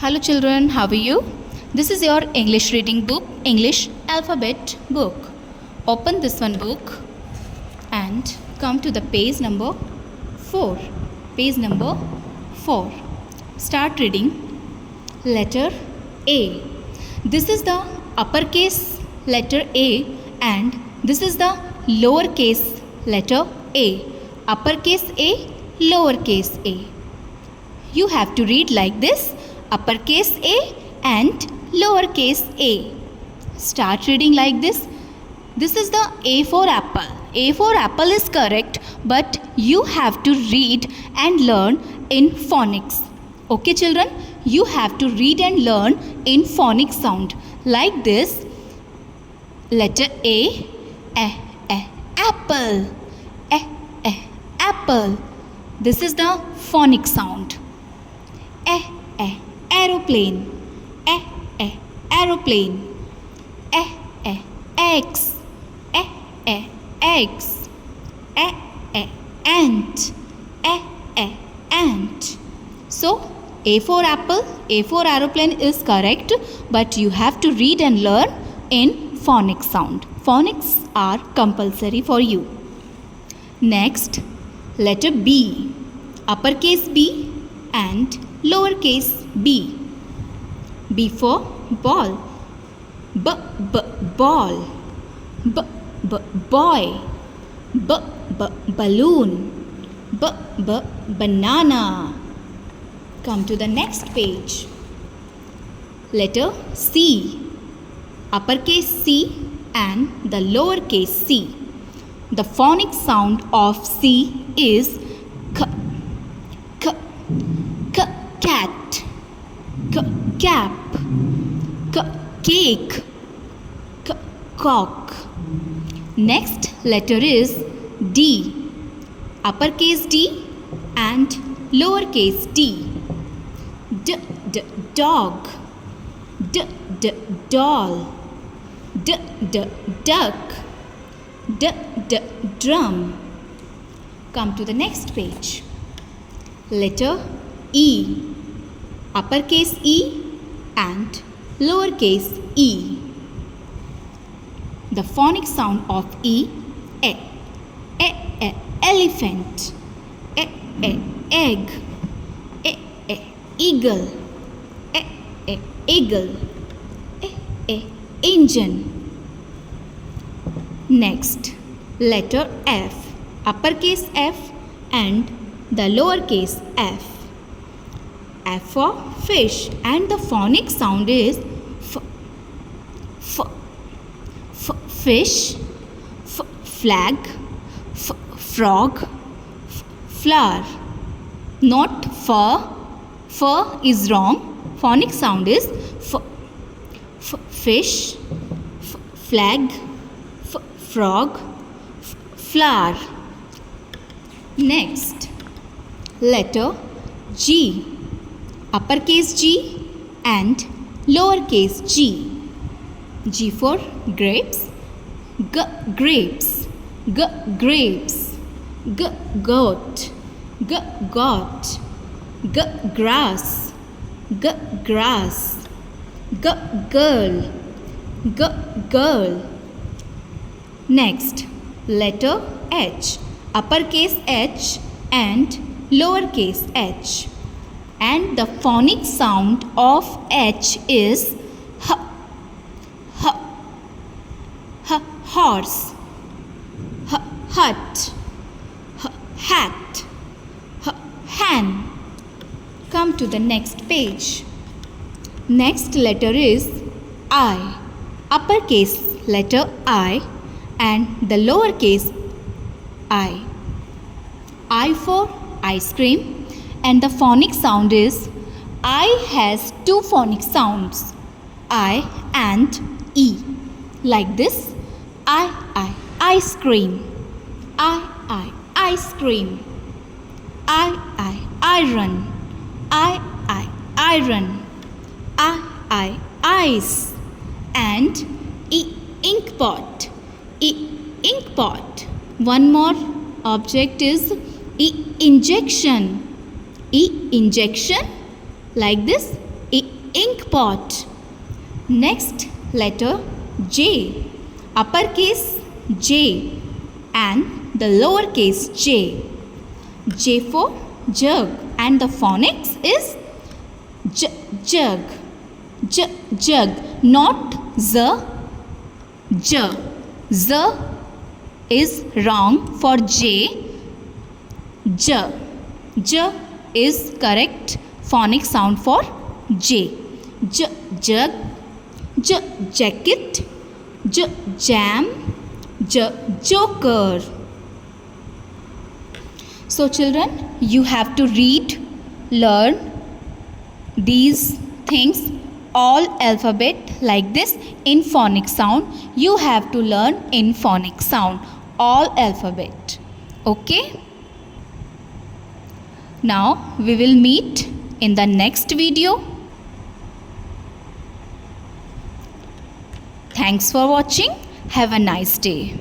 Hello children, how are you? This is your English reading book, English alphabet book. Open this one book and come to the page number 4. Page number 4. Start reading. Letter A. This is the uppercase letter A and this is the lowercase letter A. Uppercase A, lowercase a. You have to read like this, uppercase A and lowercase a. Start reading like this. This is the A for apple. A for apple is correct, but you have to read and learn in phonics. Okay children, you have to read and learn in phonics sound. Like this, letter A, apple, apple. This is the phonic sound. Aeroplane, aeroplane. Eggs, eggs. Ant, ant. So A for apple, A for aeroplane is correct, but you have to read and learn in phonics sound. Phonics are compulsory for you. Next, letter B, uppercase B and lowercase b. B for ball, ball. Boy, balloon, banana. Come to the next page. Letter C, uppercase C and the lowercase c. The phonic sound of C is cat, cap, cake, cock. Next letter is D, uppercase D and lowercase d. Dog, doll, duck, drum. Come to the next page. Letter E, uppercase E and lowercase e. The phonic sound of E, elephant, egg, eagle, eagle, engine. Next, letter F, uppercase F and the lowercase f. F for fish and the phonic sound is fish, flag, frog, flower. Not fur. Fur is wrong. Phonic sound is fish, flag, frog, flower. Next, letter G, uppercase G and lowercase g. G for grapes, grapes, grapes, goat, goat, grass, grass, girl, girl. Next, letter H, uppercase H and lowercase h. And the phonic sound of H is horse, hut, hat, hen. Come to the next page. Next letter is I, uppercase letter I and the lowercase I. I for ice cream and the phonic sound is I has two phonic sounds, I and E. Like this, ice cream, ice cream, iron, iron, ice, and ink pot, ink pot. One more object is injection, injection. Like this, ink pot. Next letter J. Uppercase J and the lowercase j. J for jug and the phonics is jug. Jug, not z. J. Z is wrong for J. J. J is correct phonic sound for J. Jug, jacket, jam, joker. So children, you have to read, learn these things, all alphabet like this in phonic sound. You have to learn in phonic sound, all alphabet. Okay? Now we will meet in the next video. Thanks for watching. Have a nice day.